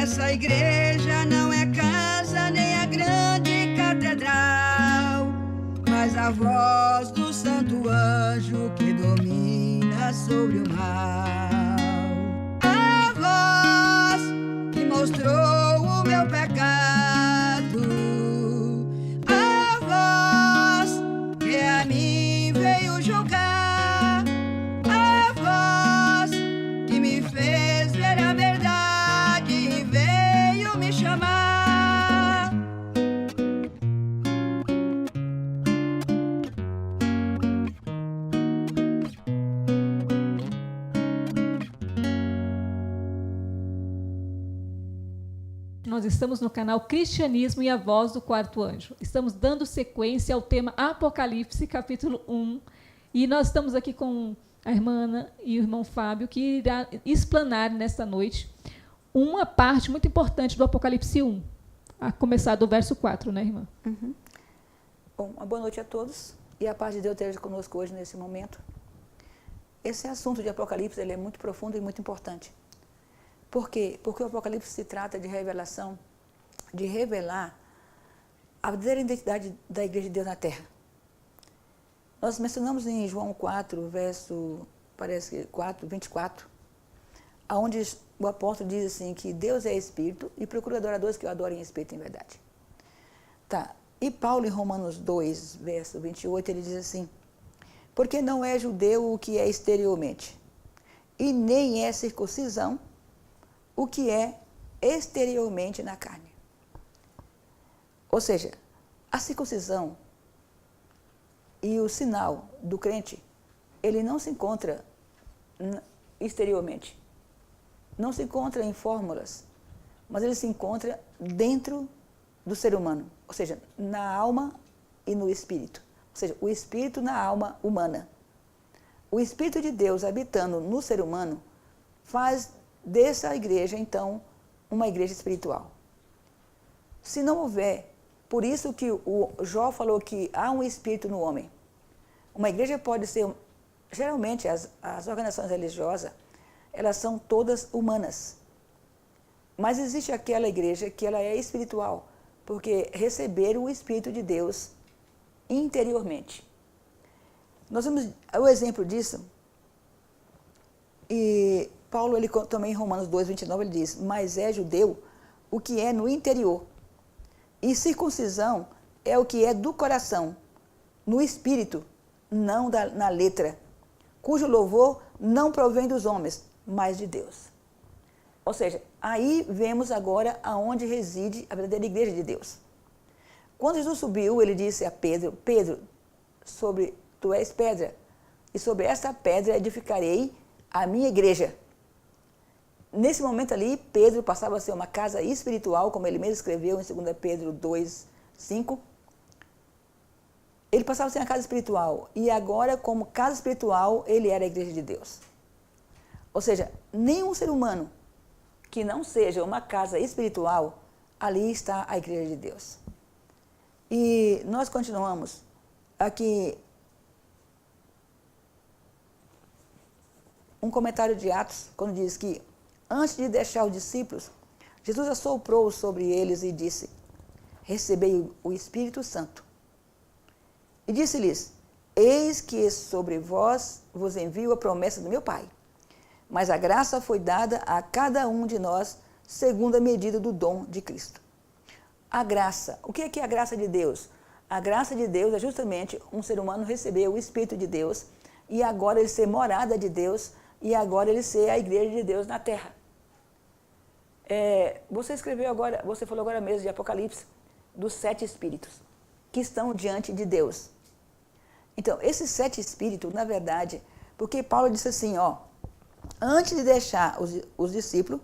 Essa igreja não é casa nem a grande catedral, mas a voz do santo anjo que domina sobre o mal. A voz que mostrou o meu pecado, a voz que a mim veio julgar, a voz que me fez ver a verdade e veio me chamar. Nós estamos no canal Cristianismo e a Voz do Quarto Anjo. Estamos dando sequência ao tema Apocalipse, capítulo 1. E nós estamos aqui com a irmã Ana e o irmão Fábio, que irá explanar nesta noite uma parte muito importante do Apocalipse 1, a começar do verso 4, né, irmã? Uhum. Bom, uma boa noite a todos e a paz de Deus esteja conosco hoje nesse momento. Esse assunto de Apocalipse ele é muito profundo e muito importante. Por quê? Porque o Apocalipse se trata de revelação, de revelar a verdadeira identidade da Igreja de Deus na Terra. Nós mencionamos em João 4, verso, parece que 4, 24, onde o apóstolo diz assim, que Deus é Espírito e procura adoradores que o adorem em Espírito e em verdade. Tá. E Paulo, em Romanos 2, verso 28, ele diz assim, porque não é judeu o que é exteriormente, e nem é circuncisão o que é exteriormente na carne. Ou seja, a circuncisão e o sinal do crente, ele não se encontra exteriormente. Não se encontra em fórmulas, mas ele se encontra dentro do ser humano, ou seja, na alma e no espírito. Ou seja, o espírito na alma humana. O Espírito de Deus habitando no ser humano faz dessa igreja, então, uma igreja espiritual. Se não houver, por isso que o Jó falou que há um espírito no homem. Uma igreja pode ser, geralmente as organizações religiosas, elas são todas humanas. Mas existe aquela igreja que ela é espiritual, porque receberam o Espírito de Deus interiormente. Nós vemos o exemplo disso, e Paulo, ele também em Romanos 2, 29, ele diz, mas é judeu o que é no interior, e circuncisão é o que é do coração, no espírito, não na letra, cujo louvor não provém dos homens, mas de Deus. Ou seja, aí vemos agora aonde reside a verdadeira igreja de Deus. Quando Jesus subiu, ele disse a Pedro, Pedro, tu és pedra, e sobre essa pedra edificarei a minha igreja. Nesse momento ali, Pedro passava a ser uma casa espiritual, como ele mesmo escreveu em 2 Pedro 2, 5. Ele passava a ser uma casa espiritual, e agora, como casa espiritual, ele era a igreja de Deus. Ou seja, nenhum ser humano que não seja uma casa espiritual, ali está a igreja de Deus. E nós continuamos aqui um comentário de Atos, quando diz que antes de deixar os discípulos, Jesus assoprou sobre eles e disse, recebei o Espírito Santo. E disse-lhes, eis que sobre vós vos envio a promessa do meu Pai. Mas a graça foi dada a cada um de nós, segundo a medida do dom de Cristo. A graça. O que é a graça de Deus? A graça de Deus é justamente um ser humano receber o Espírito de Deus, e agora ele ser morada de Deus, e agora ele ser a igreja de Deus na terra. Você falou agora mesmo de Apocalipse, dos 7 espíritos que estão diante de Deus. Então, esses 7 espíritos, na verdade, porque Paulo disse assim, antes de deixar os discípulos,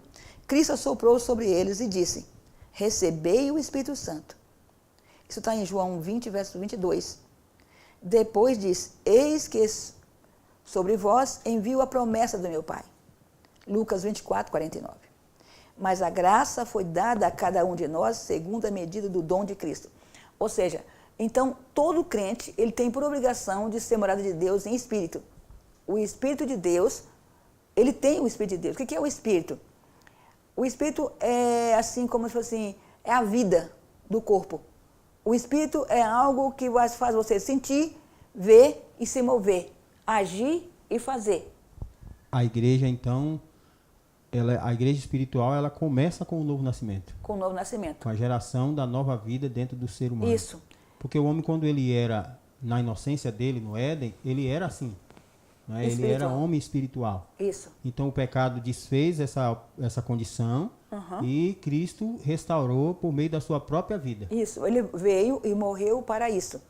Cristo assoprou sobre eles e disse, recebei o Espírito Santo. Isso está em João 20, verso 22. Depois diz, eis que sobre vós envio a promessa do meu Pai. Lucas 24, 49. Mas a graça foi dada a cada um de nós segundo a medida do dom de Cristo. Ou seja, então todo crente ele tem por obrigação de ser morada de Deus em espírito. O Espírito de Deus, ele tem o Espírito de Deus. O que é o Espírito? O espírito é assim, como se fosse assim, é a vida do corpo. O espírito é algo que faz você sentir, ver e se mover, agir e fazer. A igreja, então, a igreja espiritual, ela começa com o novo nascimento. Com o novo nascimento. Com a geração da nova vida dentro do ser humano. Isso. Porque o homem, quando ele era, na inocência dele, no Éden, ele era assim. Né? Ele era homem espiritual. Isso. Então o pecado desfez essa condição e Cristo restaurou por meio da sua própria vida. Isso. Ele veio e morreu para isso.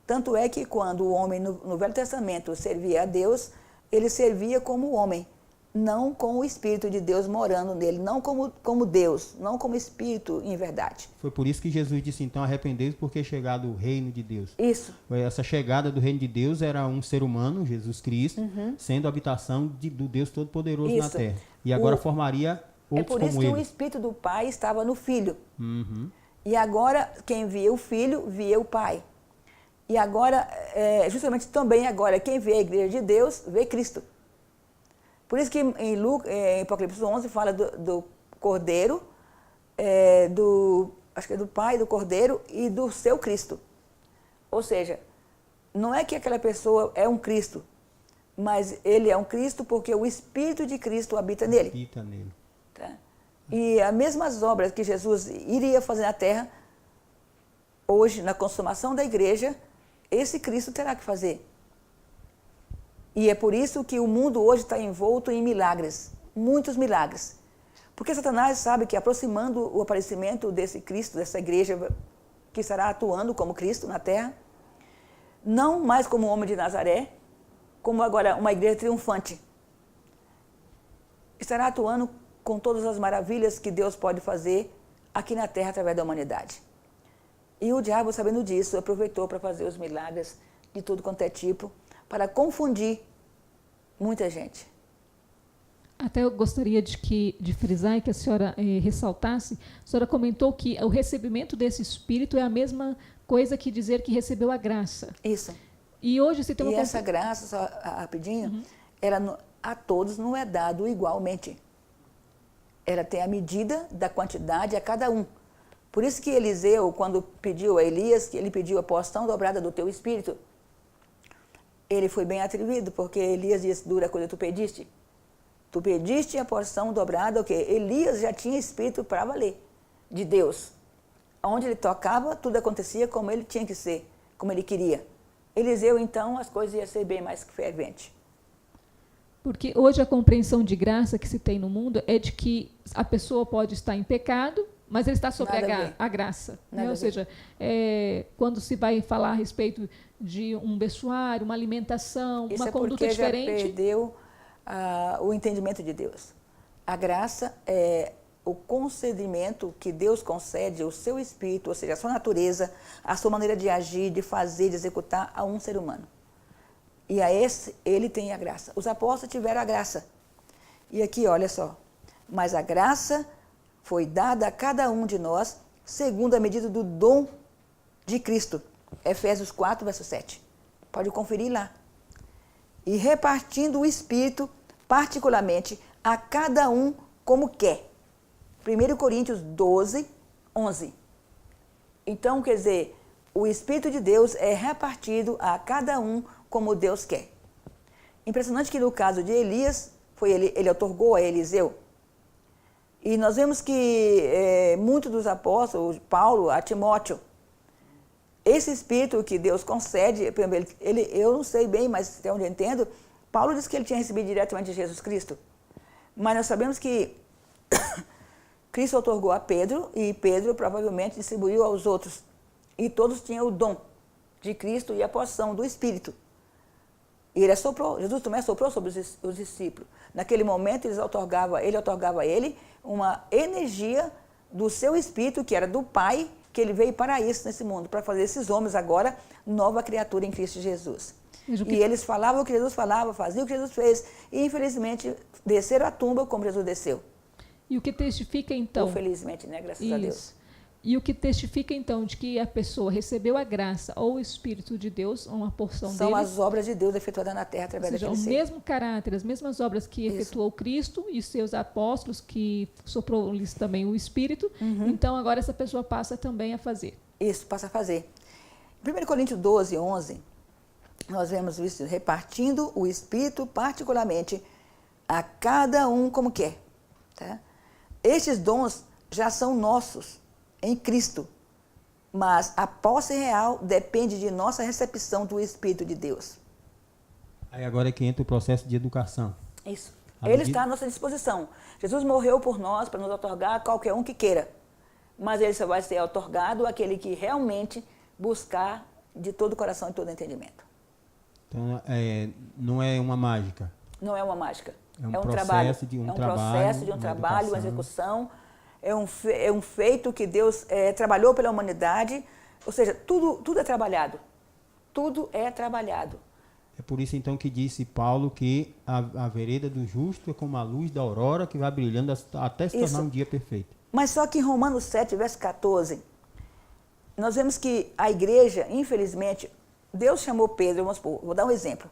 Tanto é que quando o homem no Velho Testamento servia a Deus, ele servia como homem, não com o Espírito de Deus morando nele, não como Deus, não como Espírito em verdade. Foi por isso que Jesus disse, então, arrependei-vos porque é chegado o reino de Deus. Isso. Essa chegada do reino de Deus era um ser humano, Jesus Cristo, sendo a habitação do Deus Todo-Poderoso na terra. E agora formaria outros como ele. É por isso que o Espírito do Pai estava no Filho. E agora, quem via o Filho, via o Pai. E agora, justamente também agora, quem vê a igreja de Deus, vê Cristo. Por isso que em Apocalipse 11 fala do Cordeiro, acho que é do Pai, do Cordeiro e do seu Cristo. Ou seja, não é que aquela pessoa é um Cristo, mas ele é um Cristo porque o Espírito de Cristo habita nele. Habita nele. Tá? E as mesmas obras que Jesus iria fazer na terra, hoje, na consumação da igreja, esse Cristo terá que fazer. E é por isso que o mundo hoje está envolto em milagres, muitos milagres. Porque Satanás sabe que aproximando o aparecimento desse Cristo, dessa igreja que estará atuando como Cristo na terra, não mais como o homem de Nazaré, como agora uma igreja triunfante, estará atuando com todas as maravilhas que Deus pode fazer aqui na terra através da humanidade. E o diabo, sabendo disso, aproveitou para fazer os milagres de tudo quanto é tipo, para confundir muita gente. Até eu gostaria de frisar e que a senhora ressaltasse, a senhora comentou que o recebimento desse Espírito é a mesma coisa que dizer que recebeu a graça. Isso. E hoje se tem uma... E essa graça, só rapidinho, a todos não é dado igualmente. Ela tem a medida da quantidade a cada um. Por isso que Eliseu, quando pediu a Elias, que ele pediu a porção dobrada do teu espírito, ele foi bem atribuído, porque Elias disse, dura coisa tu pediste. Tu pediste a porção dobrada, o quê? Elias já tinha espírito para valer, de Deus. Onde ele tocava, tudo acontecia como ele tinha que ser, como ele queria. Eliseu, então, as coisas iam ser bem mais ferventes. Porque hoje a compreensão de graça que se tem no mundo é de que a pessoa pode estar em pecado, mas ele está sobre a graça. Né? Ou seja, quando se vai falar a respeito de um berçário, uma alimentação, uma conduta diferente... Isso já perdeu o entendimento de Deus. A graça é o concedimento que Deus concede ao seu espírito, ou seja, a sua natureza, a sua maneira de agir, de fazer, de executar a um ser humano. E a esse, ele tem a graça. Os apóstolos tiveram a graça. E aqui, olha só. Mas a graça foi dada a cada um de nós, segundo a medida do dom de Cristo. Efésios 4, verso 7. Pode conferir lá. E repartindo o Espírito, particularmente, a cada um como quer. 1 Coríntios 12, 11. Então, quer dizer, o Espírito de Deus é repartido a cada um como Deus quer. Impressionante que no caso de Elias, ele otorgou a Eliseu. E nós vemos que muitos dos apóstolos, Paulo, a Timóteo, esse Espírito que Deus concede, eu não sei bem, mas até onde eu entendo, Paulo disse que ele tinha recebido diretamente de Jesus Cristo. Mas nós sabemos que Cristo otorgou a Pedro e Pedro provavelmente distribuiu aos outros. E todos tinham o dom de Cristo e a porção do Espírito. E ele assoprou, Jesus também assoprou sobre os discípulos. Naquele momento, ele otorgava a ele uma energia do seu Espírito, que era do Pai, que ele veio para isso nesse mundo, para fazer esses homens agora nova criatura em Cristo Jesus. E eles falavam o que Jesus falava, faziam o que Jesus fez, e infelizmente desceram à tumba como Jesus desceu. E o que testifica então? Infelizmente, né? Graças a Deus. E o que testifica, então, de que a pessoa recebeu a graça ou o Espírito de Deus, uma porção São dele. as obras de Deus efetuadas na terra através Ou seja, daquele o ser. mesmo caráter, as mesmas obras que Isso. efetuou Cristo e seus apóstolos, que soprou-lhes também o Espírito. Então, agora essa pessoa passa também a fazer. Isso, passa a fazer. Em 1 Coríntios 12, 11, nós vemos isso, repartindo o Espírito particularmente a cada um como quer. Tá? Estes dons já são nossos em Cristo, mas a posse real depende de nossa recepção do Espírito de Deus. Aí agora é que entra o processo de educação. Isso. À Ele medida- está à nossa disposição. Jesus morreu por nós para nos otorgar a qualquer um que queira, mas ele só vai ser otorgado àquele que realmente buscar de todo o coração e todo o entendimento. Então, não é uma mágica. Não é uma mágica. É um trabalho. processo de um É um trabalho, processo de um uma trabalho, uma educação. execução. É um feito que Deus trabalhou pela humanidade. Ou seja, tudo é trabalhado. Tudo é trabalhado. É por isso então que disse Paulo que a vereda do justo é como a luz da aurora que vai brilhando até se tornar Isso. um dia perfeito. Mas só que em Romanos 7, verso 14, nós vemos que a igreja, infelizmente, Deus chamou Pedro, vou dar um exemplo.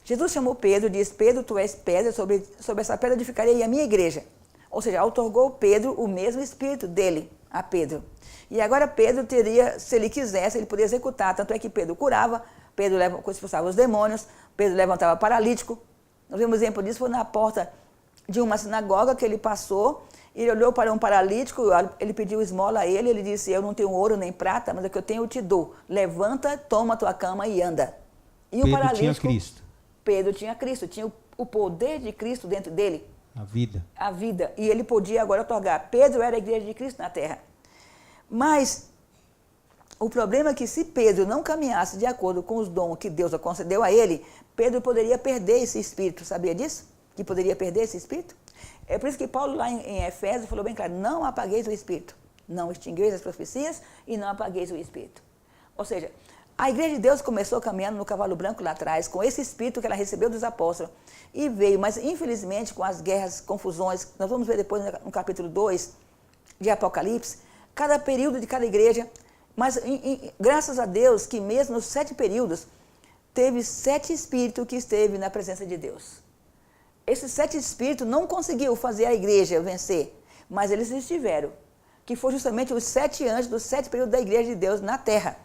Jesus chamou Pedro e disse, Pedro, tu és pedra, sobre essa pedra edificarei a minha igreja. Ou seja, outorgou Pedro o mesmo espírito dele, a Pedro. E agora Pedro teria, se ele quisesse, ele poderia executar. Tanto é que Pedro curava, Pedro expulsava os demônios, Pedro levantava paralítico. Nós vemos um exemplo disso, foi na porta de uma sinagoga que ele passou, ele olhou para um paralítico, ele pediu esmola a ele disse, eu não tenho ouro nem prata, mas o que eu tenho eu te dou. Levanta, toma a tua cama e anda. E Pedro o paralítico, tinha Cristo. Pedro tinha Cristo, tinha o poder de Cristo dentro dele, A vida. a vida. E ele podia agora otorgar. Pedro era a igreja de Cristo na terra. Mas o problema é que se Pedro não caminhasse de acordo com os dons que Deus concedeu a ele, Pedro poderia perder esse espírito. Sabia disso? Que poderia perder esse espírito? É por isso que Paulo lá em Efésios falou bem claro, não apagueis o espírito. Não extingueis as profecias e não apagueis o espírito. Ou seja, a igreja de Deus começou caminhando no cavalo branco lá atrás, com esse espírito que ela recebeu dos apóstolos, e veio, mas infelizmente com as guerras, confusões, nós vamos ver depois no capítulo 2 de Apocalipse, cada período de cada igreja, mas graças a Deus que mesmo nos 7 períodos, teve 7 espíritos que esteve na presença de Deus. Esses 7 espíritos não conseguiu fazer a igreja vencer, mas eles estiveram, que foi justamente os 7 anjos dos 7 períodos da igreja de Deus na terra.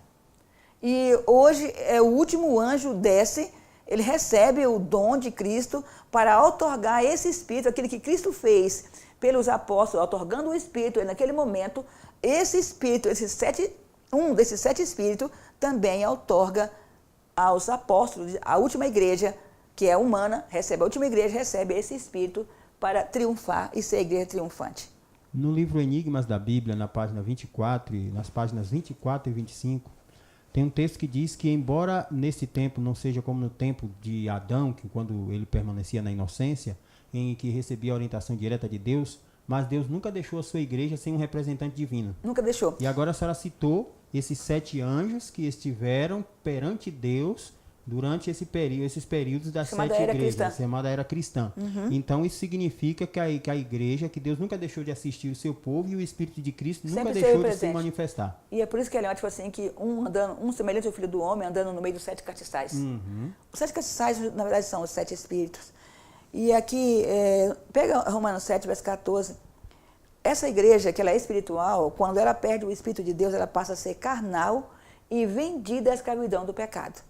E hoje o último anjo desce, ele recebe o dom de Cristo para outorgar esse espírito, aquele que Cristo fez pelos apóstolos, outorgando o espírito, e naquele momento, esse espírito, um desses 7 espíritos, também outorga aos apóstolos, a última igreja, que é humana, a última igreja recebe esse espírito para triunfar e ser a igreja triunfante. No livro Enigmas da Bíblia, na página 24, e nas páginas 24 e 25, tem um texto que diz que, embora nesse tempo não seja como no tempo de Adão, que quando ele permanecia na inocência, em que recebia a orientação direta de Deus, mas Deus nunca deixou a sua igreja sem um representante divino. Nunca deixou. E agora a senhora citou esses 7 anjos que estiveram perante Deus durante esses períodos das Chamada 7 era igrejas, cristã. chamada era cristã. Então isso significa que a igreja, que Deus nunca deixou de assistir o seu povo e o Espírito de Cristo nunca Sempre deixou esteve de se presente. manifestar. E é por isso que é legal, tipo assim, que um semelhante ao Filho do Homem andando no meio dos 7 castiçais. Os 7 castiçais, na verdade, são os 7 espíritos. E aqui, pega Romanos 7, verso 14. Essa igreja, que ela é espiritual, quando ela perde o Espírito de Deus, ela passa a ser carnal e vendida à escravidão do pecado.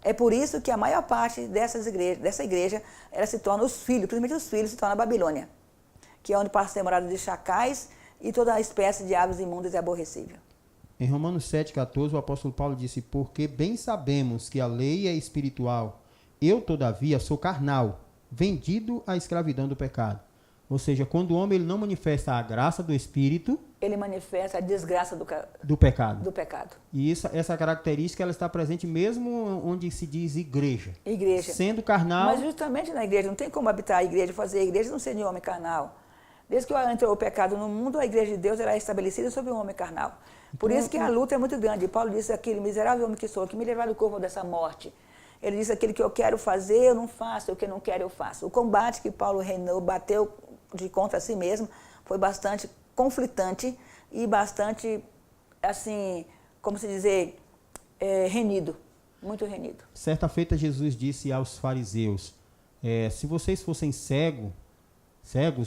É por isso que a maior parte dessa igreja, ela se torna os filhos, principalmente os filhos, se torna a Babilônia, que é onde passa a ser morada de chacais e toda a espécie de aves imundas e aborrecível. Em Romanos 7,14, o apóstolo Paulo disse, porque bem sabemos que a lei é espiritual, eu, todavia, sou carnal, vendido à escravidão do pecado. Ou seja, quando o homem ele não manifesta a graça do Espírito, ele manifesta a desgraça do pecado. Do pecado. E essa característica ela está presente mesmo onde se diz igreja. Igreja. Sendo carnal. Mas justamente na igreja, não tem como habitar a igreja, fazer a igreja não ser de homem carnal. Desde que entrou o pecado no mundo, a igreja de Deus era estabelecida sobre o homem carnal. Por isso que a luta é muito grande. Paulo disse, aquele miserável homem que sou, que me levar do corpo dessa morte. Ele disse, aquele que eu quero fazer, eu não faço, o que eu não quero, eu faço. O combate que Paulo bateu de contra si mesmo, foi bastante conflitante e bastante assim, como se dizer, renido, muito renido. Certa feita Jesus disse aos fariseus, se vocês fossem cegos,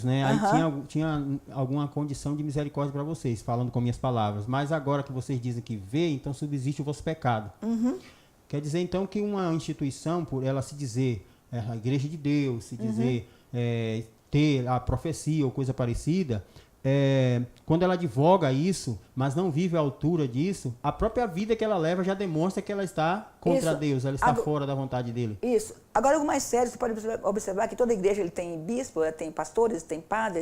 né, aí tinha alguma condição de misericórdia para vocês, falando com minhas palavras. Mas agora que vocês dizem que vê, então subsiste o vosso pecado. Quer dizer, então, que uma instituição, por ela se dizer a Igreja de Deus, se dizer ter a profecia ou coisa parecida, quando ela advoga isso, mas não vive à altura disso, a própria vida que ela leva já demonstra que ela está contra Deus, ela está fora da vontade dele. Isso. Agora, algo mais sério, você pode observar que toda igreja ele tem bispo, tem pastores, tem padre,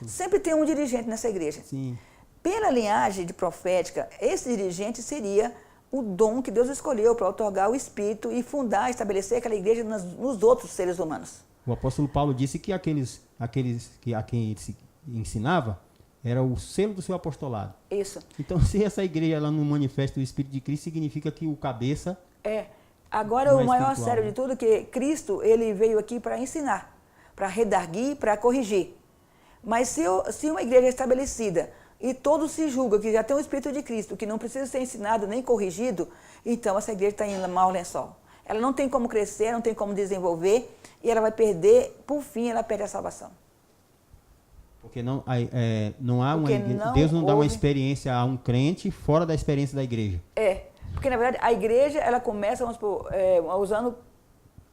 sempre tem um dirigente nessa igreja. Sim. Pela linhagem de profética, esse dirigente seria o dom que Deus escolheu para otorgar o Espírito e fundar, estabelecer aquela igreja nos outros seres humanos. O apóstolo Paulo disse que aqueles a quem ele se ensinava era o selo do seu apostolado. Isso. Então, se essa igreja ela não manifesta o Espírito de Cristo, significa que o cabeça... Agora, o maior sério de tudo é que Cristo ele veio aqui para ensinar, para redarguir, para corrigir. Mas se uma igreja é estabelecida e todos se julgam que já tem o Espírito de Cristo, que não precisa ser ensinado nem corrigido, então essa igreja está em mau lençol. Ela não tem como crescer, não tem como desenvolver, e ela vai perder, por fim, ela perde a salvação. Porque Deus não dá uma experiência a um crente fora da experiência da igreja. Porque na verdade a igreja, ela começa, vamos supor, usando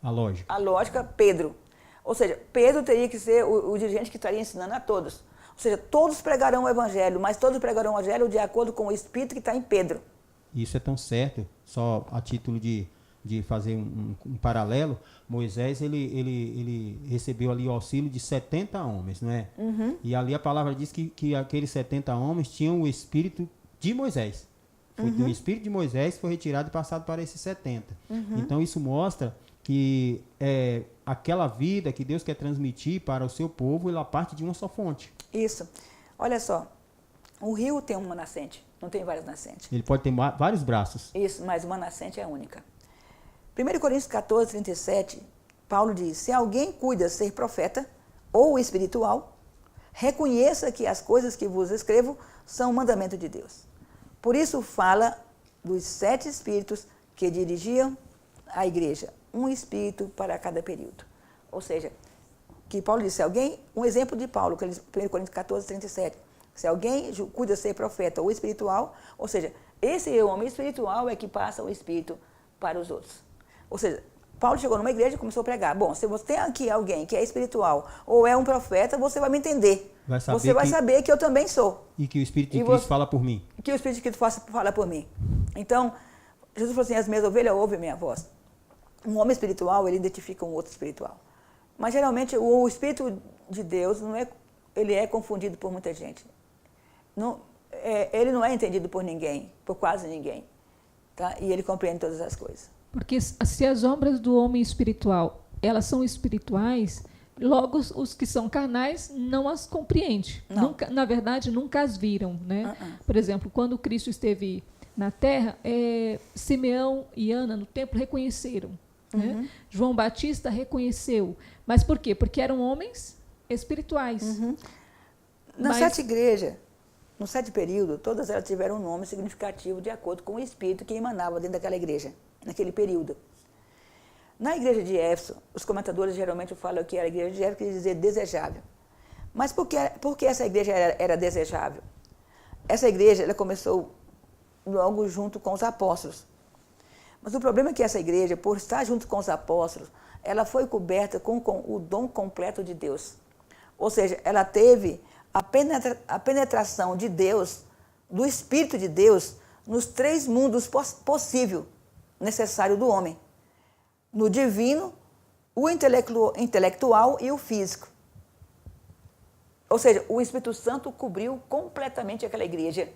a lógica Pedro. Ou seja, Pedro teria que ser o dirigente que estaria ensinando a todos. Ou seja, todos pregarão o evangelho, mas todos pregarão o evangelho de acordo com o Espírito que está em Pedro. Isso é tão certo, só a título de fazer um paralelo, Moisés ele recebeu ali o auxílio de 70 homens, não é? E ali a palavra diz que aqueles 70 homens tinham o espírito de Moisés. O espírito de Moisés foi retirado e passado para esses 70. Então isso mostra que aquela vida que Deus quer transmitir para o seu povo, ela parte de uma só fonte. Isso. Olha só, o rio tem uma nascente, não tem várias nascentes. Ele pode ter vários braços. Isso, mas uma nascente é única. 1 Coríntios 14, 37, Paulo diz, se alguém cuida ser profeta ou espiritual, reconheça que as coisas que vos escrevo são um mandamento de Deus. Por isso fala dos 7 espíritos que dirigiam a igreja, um espírito para cada período. Ou seja, que Paulo disse, um exemplo de Paulo, 1 Coríntios 14, 37, se alguém cuida ser profeta ou espiritual, ou seja, esse homem espiritual é que passa o espírito para os outros. Ou seja, Paulo chegou numa igreja e começou a pregar. Bom, se você tem aqui alguém que é espiritual ou é um profeta, você vai me entender. Você vai saber que eu também sou. E que o Espírito de Cristo fala por mim. Que o Espírito de Cristo fala por mim. Então, Jesus falou assim, as minhas ovelhas ouvem minha voz. Um homem espiritual, ele identifica um outro espiritual. Mas, geralmente, o Espírito de Deus, ele é confundido por muita gente. Ele não é entendido por ninguém, por quase ninguém. Tá? E ele compreende todas as coisas. Porque se as obras do homem espiritual, elas são espirituais, logo os que são carnais não as compreendem. Nunca, na verdade, nunca as viram. Né? Por exemplo, quando Cristo esteve na terra, Simeão e Ana no templo reconheceram. Né? João Batista reconheceu. Mas por quê? Porque eram homens espirituais. Nas 7 igrejas, no 7 períodos, todas elas tiveram um nome significativo de acordo com o espírito que emanava dentro daquela igreja, naquele período. Na igreja de Éfeso, os comentadores geralmente falam que a igreja de Éfeso quer dizer desejável. Mas por que essa igreja era desejável? Essa igreja ela começou logo junto com os apóstolos. Mas o problema é que essa igreja, por estar junto com os apóstolos, ela foi coberta com o dom completo de Deus. Ou seja, ela teve a penetração de Deus, do Espírito de Deus, nos 3 mundos possível, necessário do homem. No divino, o intelectual e o físico. Ou seja, o Espírito Santo cobriu completamente aquela igreja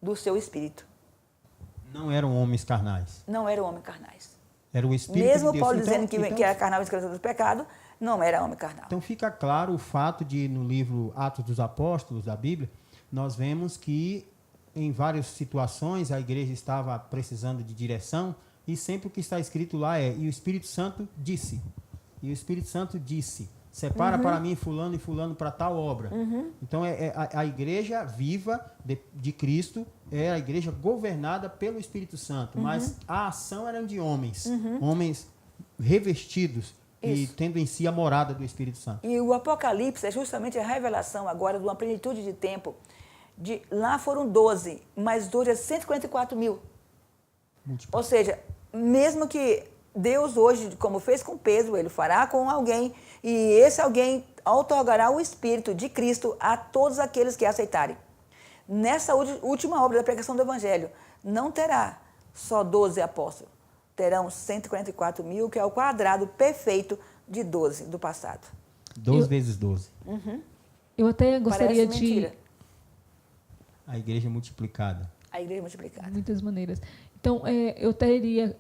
do seu Espírito. Não eram homens carnais. Não eram homens carnais. Era o Espírito Mesmo de Deus. Paulo dizendo que era carnal e escravo do pecado, não era homem carnal. Então fica claro o fato de, no livro Atos dos Apóstolos, da Bíblia, nós vemos que em várias situações a igreja estava precisando de direção e sempre o que está escrito lá e o Espírito Santo disse. E o Espírito Santo disse, separa para mim fulano e fulano para tal obra. Então a igreja viva de Cristo era a igreja governada pelo Espírito Santo, mas a ação era de homens, homens revestidos e tendo em si a morada do Espírito Santo. E o Apocalipse é justamente a revelação agora de uma plenitude de tempo. Lá foram 12, mas hoje é 144 mil. Ou seja, mesmo que Deus hoje, como fez com Pedro, ele fará com alguém, e esse alguém outorgará o Espírito de Cristo a todos aqueles que aceitarem. Nessa última obra da pregação do Evangelho, não terá só 12 apóstolos, terão 144 mil, que é o quadrado perfeito de 12 do passado. 12 vezes 12. Eu até gostaria Parece de... mentira. A igreja multiplicada. A igreja multiplicada. De muitas maneiras. Então, eu teria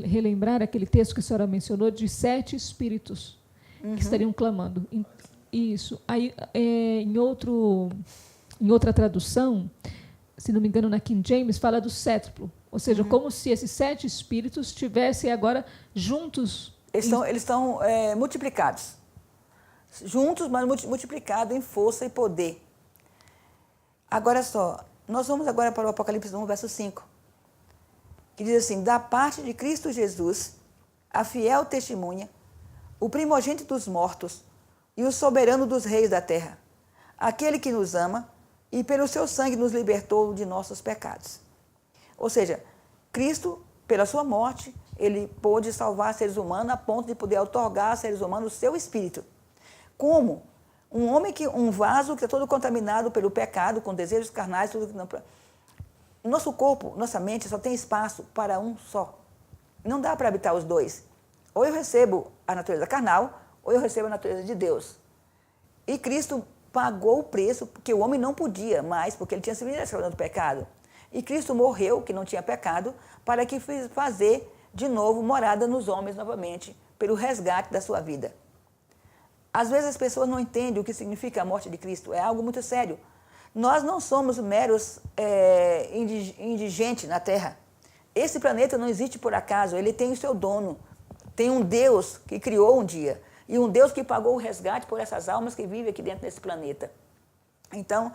relembrar aquele texto que a senhora mencionou de 7 espíritos que estariam clamando. Isso. Aí, em outra tradução, se não me engano, na King James, fala do sétuplo. Ou seja, como se esses 7 espíritos estivessem agora juntos. Eles estão multiplicados. Juntos, mas multiplicados em força e poder. Agora só, nós vamos agora para o Apocalipse 1, verso 5. Que diz assim: da parte de Cristo Jesus, a fiel testemunha, o primogênito dos mortos e o soberano dos reis da terra, aquele que nos ama e pelo seu sangue nos libertou de nossos pecados. Ou seja, Cristo, pela sua morte, ele pôde salvar seres humanos a ponto de poder outorgar a seres humanos o seu espírito. Como? Um vaso que está todo contaminado pelo pecado, com desejos carnais, tudo que não... Nosso corpo, nossa mente só tem espaço para um só. Não dá para habitar os dois. Ou eu recebo a natureza carnal, ou eu recebo a natureza de Deus. E Cristo pagou o preço, porque o homem não podia mais, porque ele tinha se escravizado do pecado. E Cristo morreu, que não tinha pecado, para que fazer de novo morada nos homens novamente, pelo resgate da sua vida. Às vezes as pessoas não entendem o que significa a morte de Cristo. É algo muito sério. Nós não somos meros indigentes na Terra. Esse planeta não existe por acaso. Ele tem o seu dono. Tem um Deus que criou um dia. E um Deus que pagou o resgate por essas almas que vivem aqui dentro desse planeta. Então,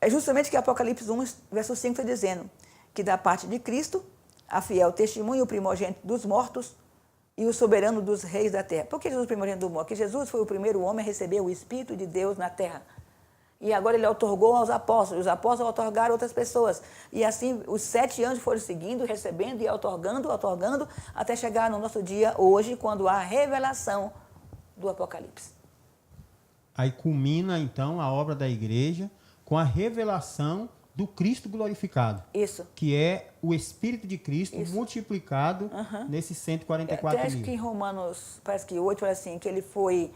é justamente que Apocalipse 1, verso 5 está dizendo que da parte de Cristo, a fiel testemunha, o primogênito dos mortos, e o soberano dos reis da terra. Por que Jesus é o primogênito do morto? Porque Jesus foi o primeiro homem a receber o Espírito de Deus na terra. E agora ele outorgou aos apóstolos. Os apóstolos outorgaram a outras pessoas. E assim os 7 anjos foram seguindo, recebendo e outorgando, até chegar no nosso dia hoje, quando há a revelação do Apocalipse. Aí culmina, então, a obra da igreja com a revelação do Cristo glorificado. Isso. Que é o Espírito de Cristo multiplicado nesses 144 mil. Acho que em Romanos, parece que 8, fala assim, que ele foi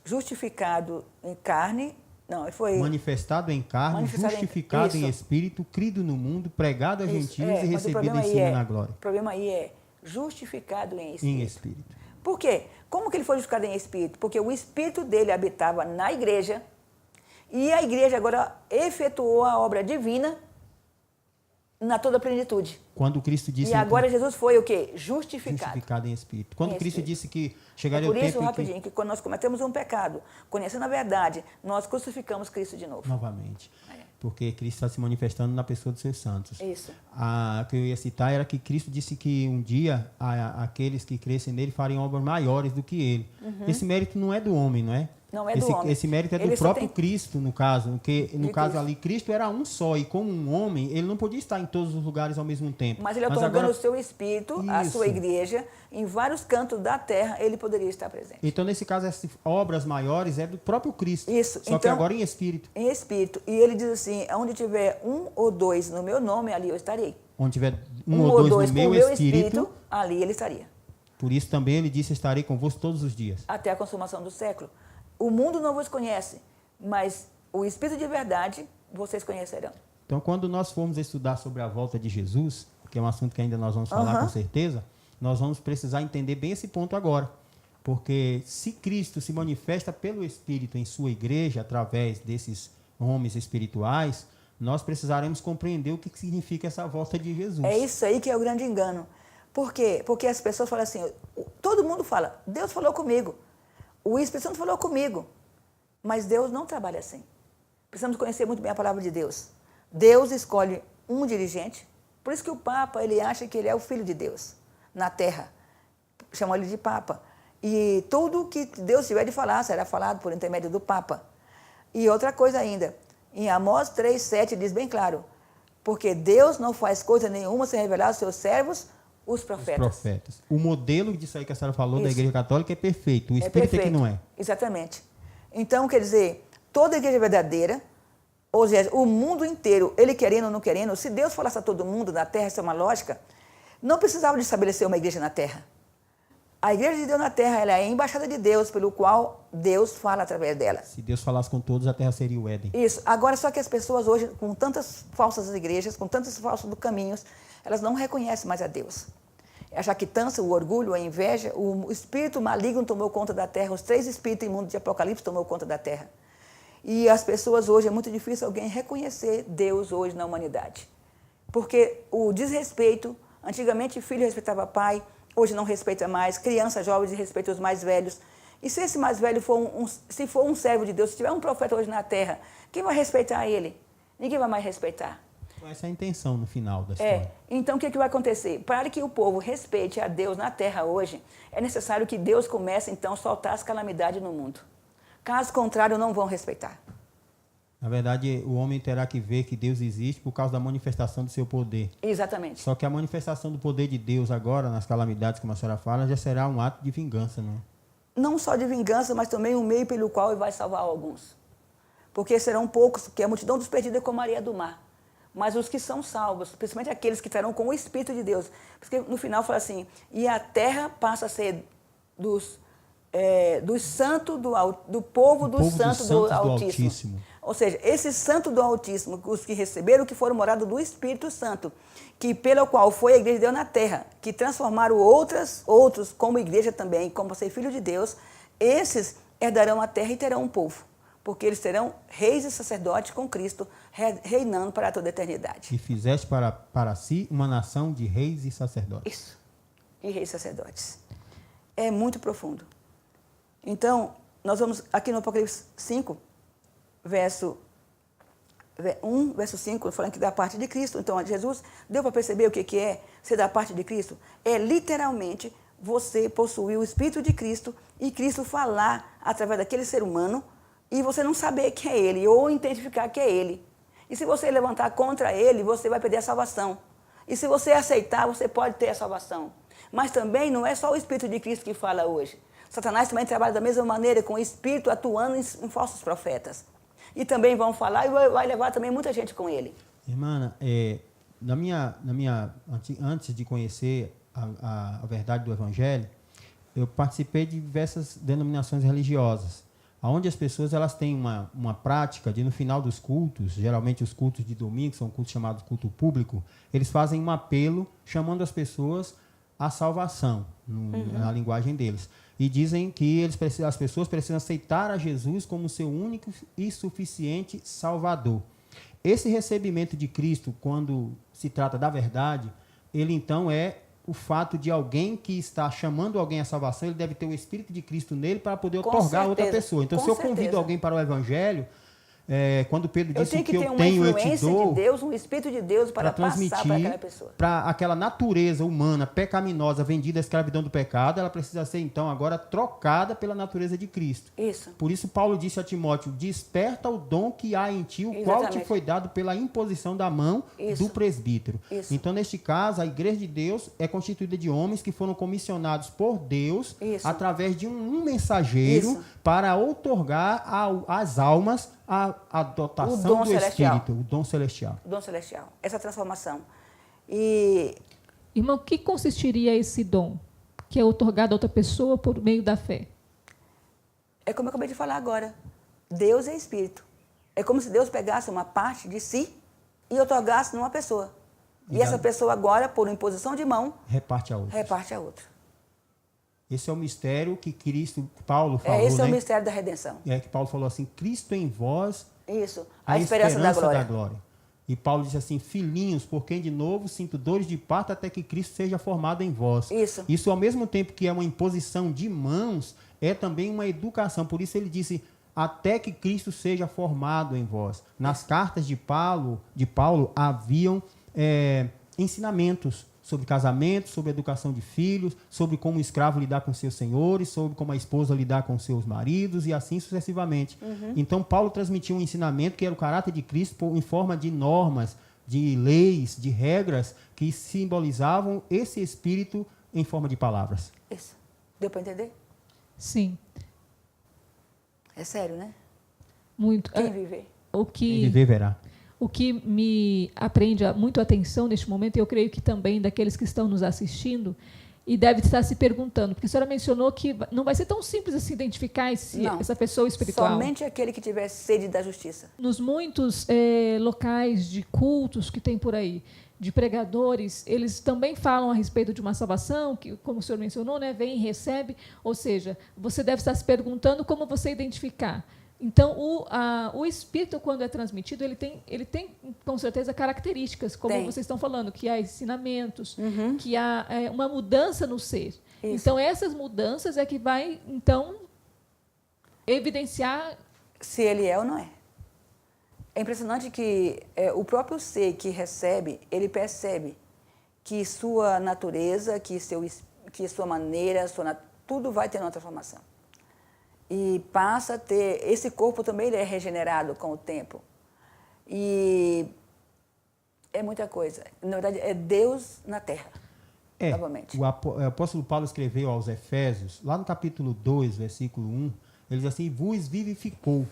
justificado em carne. Não, ele foi... Manifestado em carne, justificado em espírito, crido no mundo, pregado a gentios e recebido em cima na glória. O problema aí é justificado em espírito. Em espírito. Por quê? Como que ele foi justificado em espírito? Porque o espírito dele habitava na igreja e a igreja agora efetuou a obra divina na toda a plenitude. Quando Cristo disse... E agora Jesus foi o quê? Justificado em espírito. Quando Cristo disse que chegaria o tempo... Por isso, rapidinho, que quando nós cometemos um pecado, conhecendo a verdade, nós crucificamos Cristo de novo. Novamente. Porque Cristo está se manifestando na pessoa dos seus santos. Isso. O que eu ia citar era que Cristo disse que um dia aqueles que crescem nele fariam obras maiores do que ele. Esse mérito não é do homem, não é? Não é do homem. Esse mérito é do próprio Cristo, no caso. Porque, no caso ali, Cristo era um só. E como um homem, ele não podia estar em todos os lugares ao mesmo tempo. Mas ele outorgando o seu espírito, a sua igreja, em vários cantos da terra, ele poderia estar presente. Então, nesse caso, essas obras maiores é do próprio Cristo. Isso. Só que agora em espírito. Em espírito. E ele diz assim, onde tiver 1 ou 2 no meu nome, ali eu estarei. Onde tiver 1 ou 2 no meu espírito, ali ele estaria. Por isso também ele disse, estarei convosco todos os dias. Até a consumação do século. O mundo não vos conhece, mas o Espírito de verdade vocês conhecerão. Então, quando nós formos estudar sobre a volta de Jesus, que é um assunto que ainda nós vamos falar com certeza, nós vamos precisar entender bem esse ponto agora. Porque se Cristo se manifesta pelo Espírito em sua igreja, através desses homens espirituais, nós precisaremos compreender o que significa essa volta de Jesus. É isso aí que é o grande engano. Por quê? Porque as pessoas falam assim, todo mundo fala, Deus falou comigo. O Espírito Santo falou comigo, mas Deus não trabalha assim. Precisamos conhecer muito bem a palavra de Deus. Deus escolhe um dirigente. Por isso que o Papa, ele acha que ele é o Filho de Deus na Terra. Chamam ele de Papa. E tudo que Deus tiver de falar será falado por intermédio do Papa. E outra coisa ainda, em Amós 3,7 diz bem claro, porque Deus não faz coisa nenhuma sem revelar aos seus servos, os profetas. O modelo disso aí que a senhora falou da Isso. Igreja Católica é perfeito, o Espírito é que não é. Exatamente. Então, quer dizer, toda igreja verdadeira, ou seja, o mundo inteiro, ele querendo ou não querendo, se Deus falasse a todo mundo na Terra, isso é uma lógica, não precisava de estabelecer uma igreja na Terra. A igreja de Deus na Terra, ela é a embaixada de Deus, pelo qual Deus fala através dela. Se Deus falasse com todos, a Terra seria o Éden. Isso. Agora, só que as pessoas hoje, com tantas falsas igrejas, com tantos falsos caminhos, elas não reconhecem mais a Deus. A jactância, o orgulho, a inveja, o espírito maligno tomou conta da terra, os 3 espíritos imundos de Apocalipse tomou conta da terra. E as pessoas hoje, é muito difícil alguém reconhecer Deus hoje na humanidade. Porque o desrespeito, antigamente filho respeitava pai, hoje não respeita mais, criança, jovem respeita os mais velhos. E se esse mais velho for se for um servo de Deus, se tiver um profeta hoje na terra, quem vai respeitar ele? Ninguém vai mais respeitar. Essa é a intenção no final da história. Então, o que vai acontecer? Para que o povo respeite a Deus na terra hoje, é necessário que Deus comece, então, a soltar as calamidades no mundo. Caso contrário, não vão respeitar. Na verdade, o homem terá que ver que Deus existe por causa da manifestação do seu poder. Exatamente. Só que a manifestação do poder de Deus agora, nas calamidades, como a senhora fala, já será um ato de vingança, não é? Não só de vingança, mas também um meio pelo qual ele vai salvar alguns. Porque serão poucos, que a multidão dos perdidos é como a areia do mar. Mas os que são salvos, principalmente aqueles que estarão com o Espírito de Deus. Porque no final fala assim, e a terra passa a ser dos santos, do povo dos santos do Altíssimo. Ou seja, esses santos do Altíssimo, os que receberam, que foram morados do Espírito Santo, que pelo qual foi a igreja de Deus na terra, que transformaram outros como igreja também, como ser filho de Deus, esses herdarão a terra e terão um povo. Porque eles serão reis e sacerdotes com Cristo, reinando para toda a eternidade. E fizeste para si uma nação de reis e sacerdotes. Isso, e reis e sacerdotes. É muito profundo. Então, nós vamos aqui no Apocalipse 5, verso 1, verso 5, falando que da parte de Cristo. Então, Jesus deu para perceber o que é ser da parte de Cristo? É literalmente você possuir o Espírito de Cristo e Cristo falar através daquele ser humano e você não saber que é ele ou identificar que é ele. E se você levantar contra ele, você vai perder a salvação. E se você aceitar, você pode ter a salvação. Mas também não é só o Espírito de Cristo que fala hoje. Satanás também trabalha da mesma maneira, com o Espírito atuando em falsos profetas. E também vão falar e vai levar também muita gente com ele. Irmã, antes de conhecer a verdade do Evangelho, eu participei de diversas denominações religiosas, onde as pessoas elas têm uma prática de, no final dos cultos, geralmente os cultos de domingo, são cultos chamados culto público, eles fazem um apelo chamando as pessoas à salvação, na linguagem deles. E dizem que as pessoas precisam aceitar a Jesus como seu único e suficiente Salvador. Esse recebimento de Cristo, quando se trata da verdade, ele então é o fato de alguém que está chamando alguém à salvação, ele deve ter o Espírito de Cristo nele para poder otorgar a outra pessoa. Então, se eu convido alguém para o Evangelho, quando Pedro disse que eu tenho, eu te dou, de Deus, um Espírito de Deus para transmitir para aquela pessoa. Para aquela natureza humana pecaminosa, vendida à escravidão do pecado, ela precisa ser, então, agora trocada pela natureza de Cristo. Isso. Por isso, Paulo disse a Timóteo, desperta o dom que há em ti, o qual te foi dado pela imposição da mão do presbítero. Isso. Então, neste caso, a Igreja de Deus é constituída de homens que foram comissionados por Deus, através de um mensageiro, para outorgar às almas a dotação do Espírito, o dom celestial. O dom celestial, essa transformação. E... Irmão, o que consistiria esse dom que é outorgado a outra pessoa por meio da fé? É como eu acabei de falar agora. Deus é Espírito. É como se Deus pegasse uma parte de si e outorgasse numa pessoa. E essa pessoa agora, por imposição de mão, reparte a outra. Esse é o mistério que Paulo falou, esse é o mistério da redenção. Que Paulo falou assim, Cristo em vós, isso, a esperança da glória. E Paulo disse assim, filhinhos, por quem de novo sinto dores de parto até que Cristo seja formado em vós. Isso ao mesmo tempo que é uma imposição de mãos, é também uma educação. Por isso ele disse, até que Cristo seja formado em vós. Nas cartas de Paulo haviam ensinamentos sobre casamento, sobre educação de filhos, sobre como o escravo lidar com seus senhores, sobre como a esposa lidar com seus maridos e assim sucessivamente. Então, Paulo transmitiu um ensinamento que era o caráter de Cristo em forma de normas, de leis, de regras que simbolizavam esse espírito em forma de palavras. Isso. Deu para entender? Sim, É sério, né? muito. Quem viver? Quem viver verá. O que me aprende muito a atenção neste momento, e eu creio que também daqueles que estão nos assistindo, e deve estar se perguntando, porque a senhora mencionou que não vai ser tão simples assim identificar essa pessoa espiritual. Somente aquele que tiver sede da justiça. Nos muitos locais de cultos que tem por aí, de pregadores, eles também falam a respeito de uma salvação, que, como o senhor mencionou, né, vem e recebe, ou seja, você deve estar se perguntando como você identificar. Então, o Espírito, quando é transmitido, ele tem com certeza, características, como vocês estão falando, que há ensinamentos, que há uma mudança no ser. Isso. Então, essas mudanças é que vai, então, evidenciar... Se ele é ou não é. É impressionante que o próprio ser que recebe, ele percebe que sua natureza, que sua maneira, tudo vai ter uma transformação. E passa a ter... Esse corpo também ele é regenerado com o tempo. E é muita coisa. Na verdade, é Deus na terra, novamente. O apóstolo Paulo escreveu aos Efésios, lá no capítulo 2, versículo 1, ele diz assim, vos vivificou,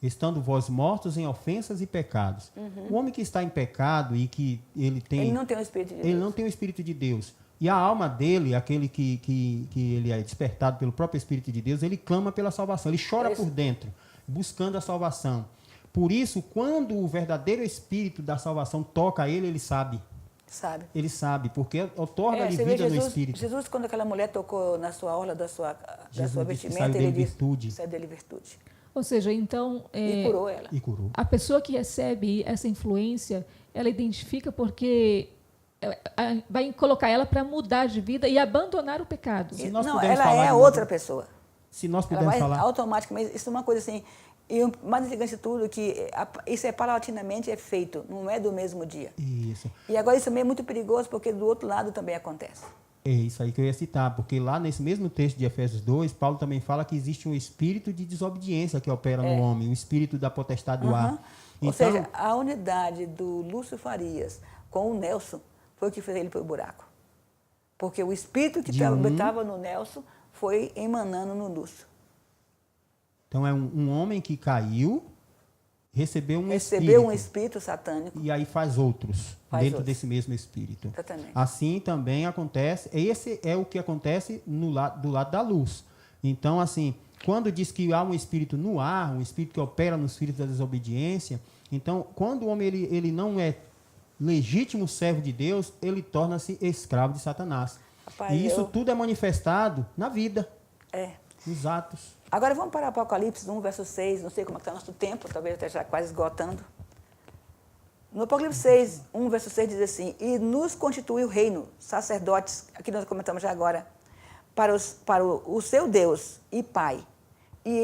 estando vós mortos em ofensas e pecados. O homem que está em pecado e que ele não tem o Espírito de Deus. Ele não tem o Espírito de Deus. E a alma dele, aquele que ele é despertado pelo próprio Espírito de Deus, ele clama pela salvação, ele chora por dentro, buscando a salvação. Por isso, quando o verdadeiro Espírito da salvação toca ele, ele sabe. Sabe. Ele sabe, porque otorga-lhe vida no Espírito. Jesus, quando aquela mulher tocou na sua orla da sua vestimenta, ele disse, saiu dele virtude. Ou seja, então... E curou ela. E curou. A pessoa que recebe essa influência, ela identifica porque... vai colocar ela para mudar de vida e abandonar o pecado. Não, ela é outra pessoa. Se nós pudermos falar... Automaticamente, isso é uma coisa assim... E o mais intrigante de tudo é que isso paulatinamente é feito, não é do mesmo dia. Isso. E agora isso também é muito perigoso, porque do outro lado também acontece. É isso aí que eu ia citar, porque lá nesse mesmo texto de Efésios 2, Paulo também fala que existe um espírito de desobediência que opera no homem, um espírito da potestade do ar. Ou seja, a unidade do Lúcio Farias com o Nelson foi o que fez ele para o buraco. Porque o espírito que estava no Nelson foi emanando no Lúcio. Então é um homem que caiu, recebeu um espírito satânico. E aí faz outros dentro desse mesmo espírito. Exatamente. Assim também acontece, esse é o que acontece do lado da luz. Então, assim, quando diz que há um espírito no ar, um espírito que opera no espírito da desobediência, então, quando o homem ele não é legítimo servo de Deus, ele torna-se escravo de Satanás. Rapaz, e isso tudo é manifestado na vida, nos atos. Agora vamos para Apocalipse 1, verso 6, não sei como está o nosso tempo, talvez até já quase esgotando. No Apocalipse 6, 1, verso 6 diz assim, e nos constituiu reino, sacerdotes, aqui nós comentamos já agora, para o seu Deus e Pai. E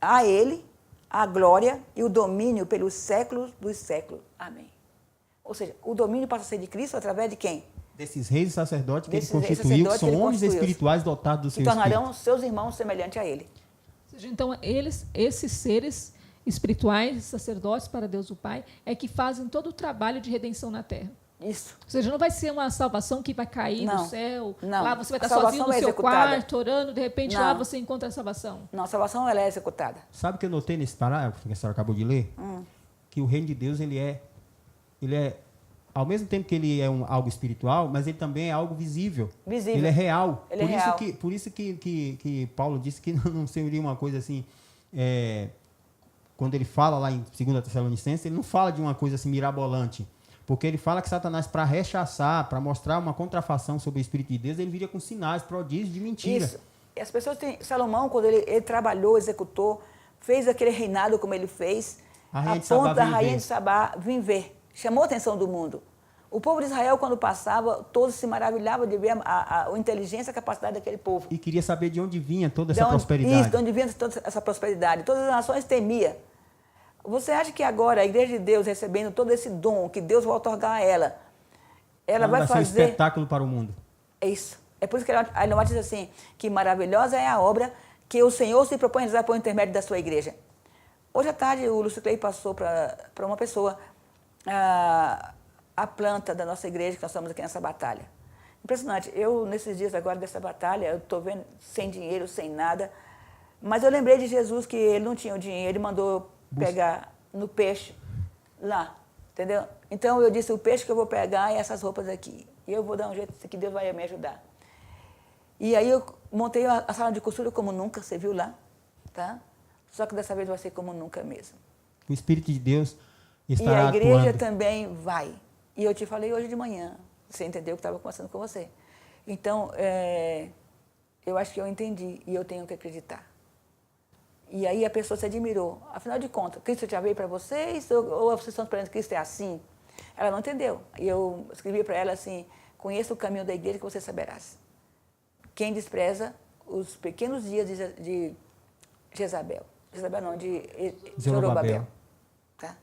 a ele, a glória e o domínio pelos séculos dos séculos. Amém. Ou seja, o domínio passa a ser de Cristo através de quem? Desses reis e sacerdotes que ele constituiu, que são homens espirituais dotados do seu espírito. E tornarão seus irmãos semelhantes a ele. Ou seja, então, esses seres espirituais, sacerdotes para Deus o Pai, é que fazem todo o trabalho de redenção na terra. Isso. Ou seja, não vai ser uma salvação que vai cair no céu, não. Lá você vai estar sozinho no seu quarto, orando, de repente lá você encontra a salvação. Não, a salvação ela é executada. Sabe o que eu notei nesse parágrafo que a senhora acabou de ler? Que o reino de Deus, ele é, ao mesmo tempo que ele é algo espiritual, mas ele também é algo visível. Ele é real. Por isso que Paulo disse que não seria uma coisa assim... quando ele fala lá em 2 Tessalonicenses, ele não fala de uma coisa assim mirabolante. Porque ele fala que Satanás, para rechaçar, para mostrar uma contrafação sobre o Espírito de Deus, ele viria com sinais, prodígios de mentira. Isso. E as pessoas têm... Salomão, quando ele trabalhou, executou, fez aquele reinado como ele fez, a ponto da rainha de Sabá vir ver. Chamou a atenção do mundo. O povo de Israel, quando passava, todos se maravilhavam de ver a inteligência e a capacidade daquele povo. E queria saber de onde vinha toda essa prosperidade. Isso, de onde vinha toda essa prosperidade. Todas as nações temiam. Você acha que agora a Igreja de Deus, recebendo todo esse dom que Deus vai otorgar a ela, ela vai ser um fazer... espetáculo para o mundo. É isso. É por isso que a Ilomar diz assim, que maravilhosa é a obra que o Senhor se propõe a realizar por intermédio da sua igreja. Hoje à tarde, o Lúcio Clay passou para uma pessoa a planta da nossa igreja, que nós estamos aqui nessa batalha. Impressionante. Eu, nesses dias agora dessa batalha, eu estou vendo sem dinheiro, sem nada, mas eu lembrei de Jesus que ele não tinha o dinheiro, ele mandou pegar no peixe lá, entendeu? Então eu disse, o peixe que eu vou pegar é essas roupas aqui. E eu vou dar um jeito que Deus vai me ajudar. E aí eu montei a sala de costura como nunca, você viu lá, tá? Só que dessa vez vai ser como nunca mesmo. O Espírito de Deus estará atuando. E a igreja também vai. E eu te falei hoje de manhã, você entendeu que estava conversando com você. Então, eu acho que eu entendi e eu tenho que acreditar. E aí a pessoa se admirou. Afinal de contas, Cristo já veio para vocês ou vocês estão esperando que Cristo é assim? Ela não entendeu. E eu escrevi para ela assim, conheça o caminho da igreja que você saberás. Quem despreza os pequenos dias de Jezabel. Jezabel não, de Zorobabel. Tá?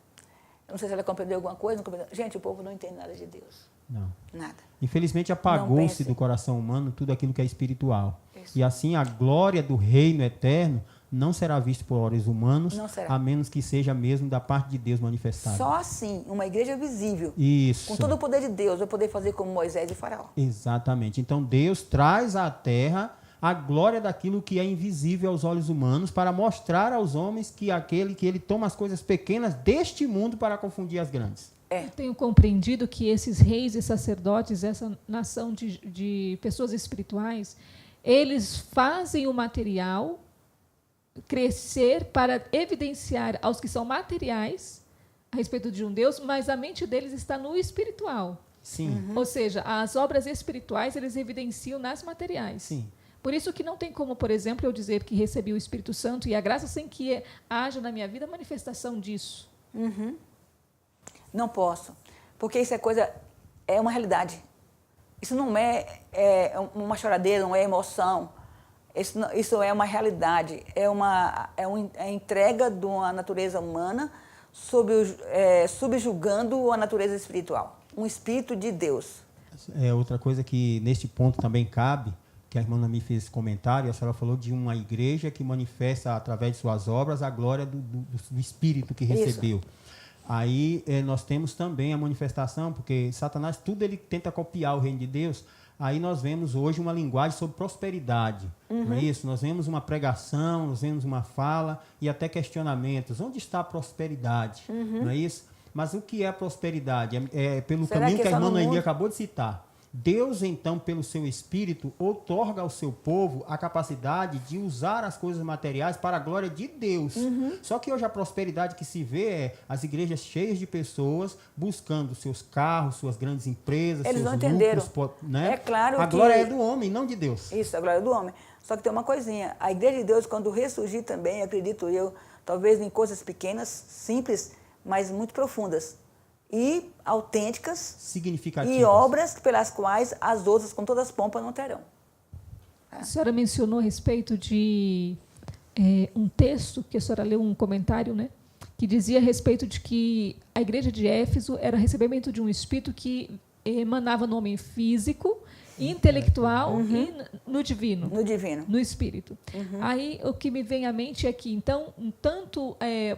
Eu não sei se ela compreendeu alguma coisa. Não compreendeu. Gente, o povo não entende nada de Deus. Não. Nada. Infelizmente apagou-se do coração humano tudo aquilo que é espiritual. Isso. E assim a glória do reino eterno não será vista por olhos humanos, a menos que seja mesmo da parte de Deus manifestada. Só assim, uma igreja visível, isso, com todo o poder de Deus, vai poder fazer como Moisés e Faraó. Exatamente. Então Deus traz à terra a glória daquilo que é invisível aos olhos humanos para mostrar aos homens que ele toma as coisas pequenas deste mundo para confundir as grandes. Eu tenho compreendido que esses reis e sacerdotes, essa nação de pessoas espirituais, eles fazem o material crescer para evidenciar aos que são materiais a respeito de um Deus, mas a mente deles está no espiritual. Sim. Ou seja, as obras espirituais eles evidenciam nas materiais. Sim. Por isso que não tem como, por exemplo, eu dizer que recebi o Espírito Santo e a graça sem que haja na minha vida a manifestação disso. Uhum. Não posso, porque isso é uma realidade. Isso não é uma choradeira, não é emoção. Isso é uma realidade, é a entrega de uma natureza humana subjugando a natureza espiritual, um espírito de Deus. Outra coisa que neste ponto também cabe, que a irmã me fez esse comentário, a senhora falou de uma igreja que manifesta através de suas obras a glória do espírito que recebeu. Isso. Aí nós temos também a manifestação, porque Satanás tudo ele tenta copiar o reino de Deus. Aí nós vemos hoje uma linguagem sobre prosperidade, não é isso? Nós vemos uma pregação, nós vemos uma fala e até questionamentos. Onde está a prosperidade? Não é isso? Mas o que é a prosperidade? Pelo caminho que a irmã Noemi acabou de citar. Deus, então, pelo seu Espírito, outorga ao seu povo a capacidade de usar as coisas materiais para a glória de Deus. Só que hoje a prosperidade que se vê é as igrejas cheias de pessoas buscando seus carros, suas grandes empresas, eles seus não entenderam. lucros, né? É claro a glória é do homem, não de Deus. Isso, a glória é do homem. Só que tem uma coisinha, a igreja de Deus, quando ressurgir também, acredito eu, talvez em coisas pequenas, simples, mas muito profundas. E autênticas, significativas, e obras pelas quais as outras, com todas as pompas, não terão. A senhora mencionou a respeito de um texto, que a senhora leu um comentário, né, que dizia a respeito de que a igreja de Éfeso era recebimento de um espírito que emanava no homem físico, intelectual e no divino. No divino. No espírito. Aí o que me vem à mente é que, então,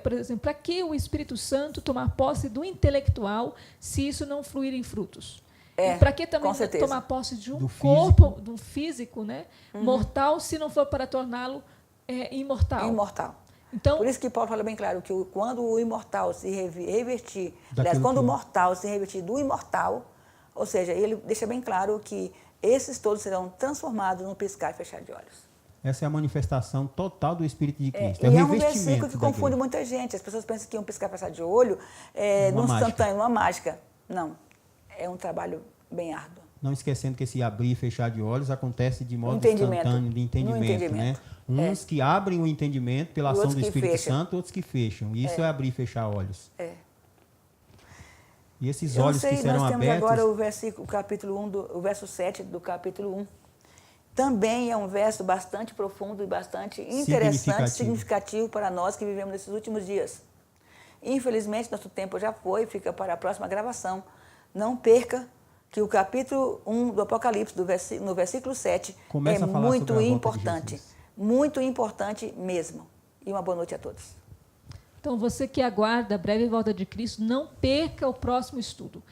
por exemplo, para que o Espírito Santo tomar posse do intelectual se isso não fluir em frutos? Para que também tomar posse de um corpo, de um físico, né, mortal, se não for para torná-lo imortal? Imortal. Então, por isso que Paulo fala bem claro que quando o imortal se revestir, aliás, quando o mortal se revestir do imortal, ou seja, ele deixa bem claro que esses todos serão transformados no piscar e fechar de olhos. Essa é a manifestação total do Espírito de Cristo. E é um versículo que confunde muita gente. As pessoas pensam que um piscar e fechar de olho num instantâneo, numa mágica. Não, é um trabalho bem árduo. Não esquecendo que esse abrir e fechar de olhos acontece de modo instantâneo, de entendimento. Né? Uns que abrem o entendimento pela ação do Espírito Santo, outros que fecham. Isso é abrir e fechar olhos. E esses olhos que serão abertos... Nós temos agora o capítulo 1, o verso 7 do capítulo 1. Também é um verso bastante profundo e bastante interessante, significativo para nós que vivemos nesses últimos dias. Infelizmente, nosso tempo já foi, fica para a próxima gravação. Não perca que o capítulo 1 do Apocalipse, no versículo 7, Começa é a falar muito sobre a volta de importante. Jesus. Muito importante mesmo. E uma boa noite a todos. Então, você que aguarda a breve volta de Cristo, não perca o próximo estudo.